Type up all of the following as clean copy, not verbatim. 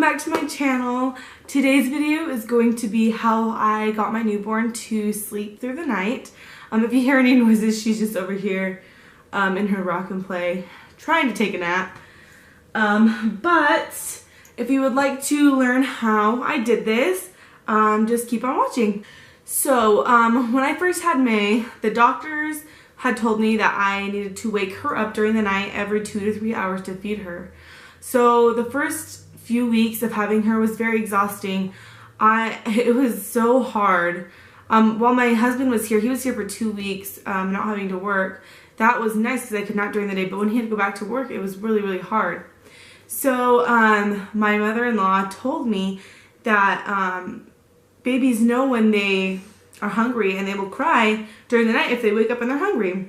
welcome back to my channel. Today's video is going to be how I got my newborn to sleep through the night. If you hear any noises, she's just over here in her rock and play trying to take a nap. But if you would like to learn how I did this, just keep on watching. So when I first had May, the doctors had told me that I needed to wake her up during the night every 2 to 3 hours to feed her. So the first few weeks of having her was very exhausting. It was so hard. While my husband was here, he was here for 2 weeks, not having to work. That was nice because I could nap during the day, but when he had to go back to work, it was really, really hard. So my mother-in-law told me that babies know when they are hungry and they will cry during the night if they wake up and they're hungry.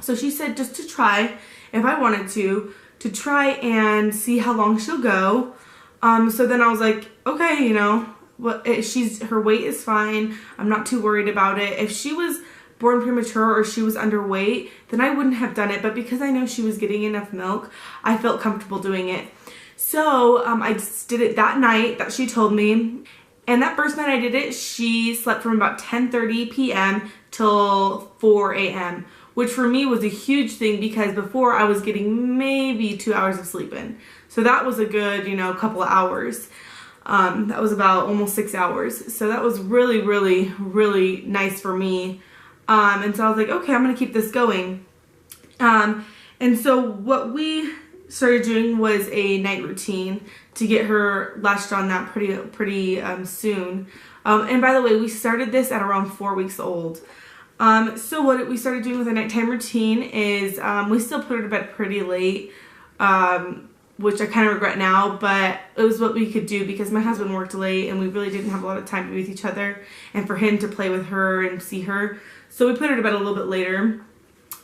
So she said just to try, if I wanted to try and see how long she'll go. So then I was like, okay, you know, her weight is fine. I'm not too worried about it. If she was born premature or she was underweight, then I wouldn't have done it. But because I know she was getting enough milk, I felt comfortable doing it. So I just did it that night that she told me. And that first night I did it, she slept from about 10:30 p.m. till 4 a.m., which for me was a huge thing because before I was getting maybe 2 hours of sleep in. So that was a good, you know, couple of hours. That was about almost 6 hours. So that was really, really, really nice for me. And so I was like, okay, I'm going to keep this going. And so what we started doing was a night routine to get her latched on that pretty soon. And by the way, we started this at around 4 weeks old. So what we started doing with a nighttime routine is we still put her to bed pretty late, which I kind of regret now, but it was what we could do because my husband worked late and we really didn't have a lot of time to be with each other and for him to play with her and see her. So we put her to bed a little bit later.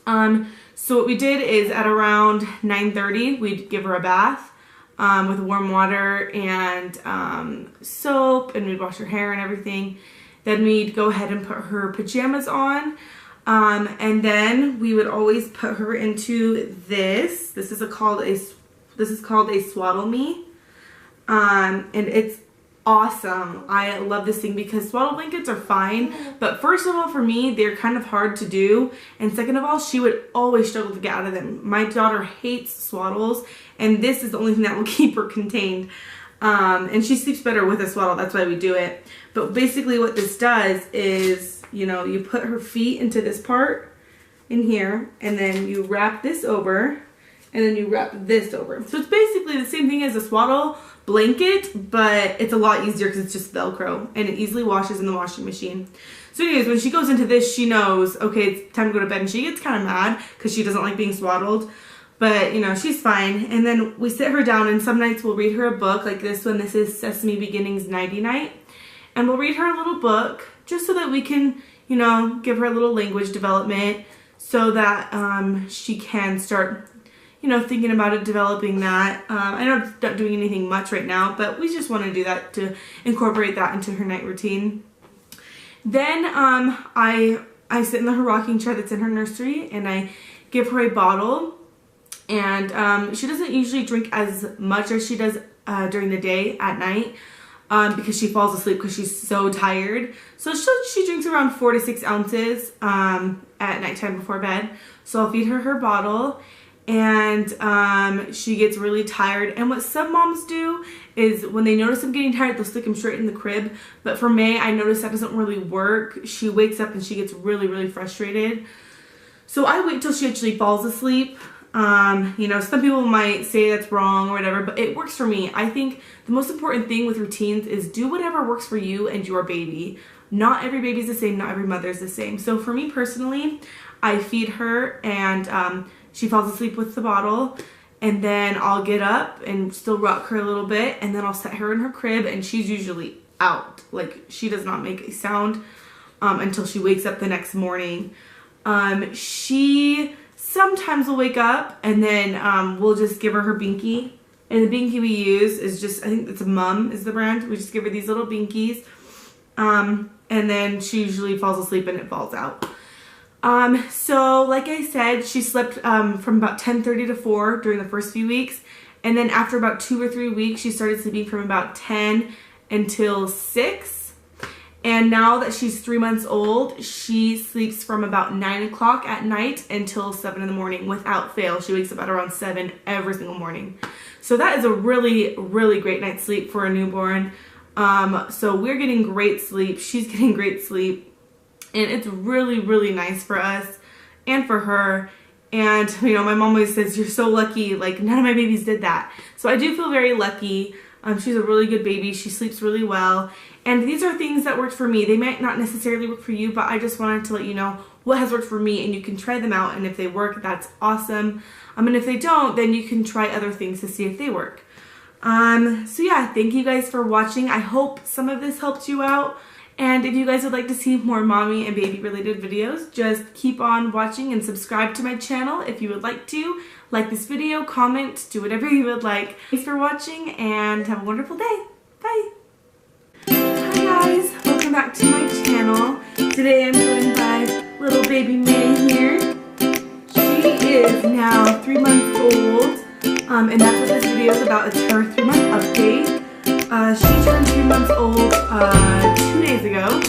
So what we did is at around 9:30, we'd give her a bath with warm water and soap, and we'd wash her hair and everything. Then we'd go ahead and put her pajamas on. And then we would always put her into this. This is called a Swaddle Me. And it's awesome. I love this thing because swaddle blankets are fine. But first of all, for me, they're kind of hard to do. And second of all, she would always struggle to get out of them. My daughter hates swaddles. And this is the only thing that will keep her contained. And she sleeps better with a swaddle. That's why we do it. But basically what this does is, you know, you put her feet into this part in here, and then you wrap this over, and then you wrap this over. So it's basically the same thing as a swaddle blanket, but it's a lot easier because it's just Velcro, and it easily washes in the washing machine. So anyways, when she goes into this, she knows, okay, it's time to go to bed, and she gets kind of mad because she doesn't like being swaddled. But, you know, she's fine. And then we sit her down, and some nights we'll read her a book like this one. This is Sesame Beginnings Nighty Night. And we'll read her a little book just so that we can, you know, give her a little language development so that she can start, you know, thinking about it, developing that. I know I'm not doing anything much right now, but we just want to do that to incorporate that into her night routine. Then I sit in her rocking chair that's in her nursery, and I give her a bottle. And she doesn't usually drink as much as she does during the day at night because she falls asleep because she's so tired. So she drinks around 4 to 6 ounces at nighttime before bed. So I'll feed her her bottle, and she gets really tired. And what some moms do is when they notice I'm getting tired, they'll stick him straight in the crib. But for May, I notice that doesn't really work. She wakes up and she gets really, really frustrated. So I wait till she actually falls asleep. You know, some people might say that's wrong or whatever, but it works for me. I think the most important thing with routines is do whatever works for you and your baby. Not every baby's the same, not every mother's the same. So for me personally, I feed her and she falls asleep with the bottle, and then I'll get up and still rock her a little bit, and then I'll set her in her crib, and she's usually out. Like, she does not make a sound until she wakes up the next morning. She sometimes will wake up, and then we'll just give her her Binky. And the Binky we use is just, I think it's a Mum is the brand. We just give her these little Binkies. And then she usually falls asleep and it falls out. So like I said, she slept from about 10:30 to 4 during the first few weeks. And then after about 2 or 3 weeks, she started sleeping from about 10 until 6. And now that she's 3 months old, she sleeps from about 9 o'clock at night until 7 in the morning without fail. She wakes up at around 7 every single morning. So that is a really, really great night's sleep for a newborn. So we're getting great sleep. She's getting great sleep. And it's really, really nice for us and for her. And, you know, my mom always says, you're so lucky. Like, none of my babies did that. So I do feel very lucky. She's a really good baby. She sleeps really well. And these are things that worked for me. They might not necessarily work for you, but I just wanted to let you know what has worked for me, and you can try them out. And if they work, that's awesome. And if they don't, then you can try other things to see if they work. So yeah, thank you guys for watching. I hope some of this helped you out. And if you guys would like to see more mommy and baby related videos, just keep on watching and subscribe to my channel if you would like to. Like this video, comment, do whatever you would like. Thanks for watching and have a wonderful day. Bye. Hi guys, welcome back to my channel. Today I'm joined by little baby May here. She is now 3 months old, and that's what this video is about. It's her 3-month update. She turned 3 months old 2 days ago.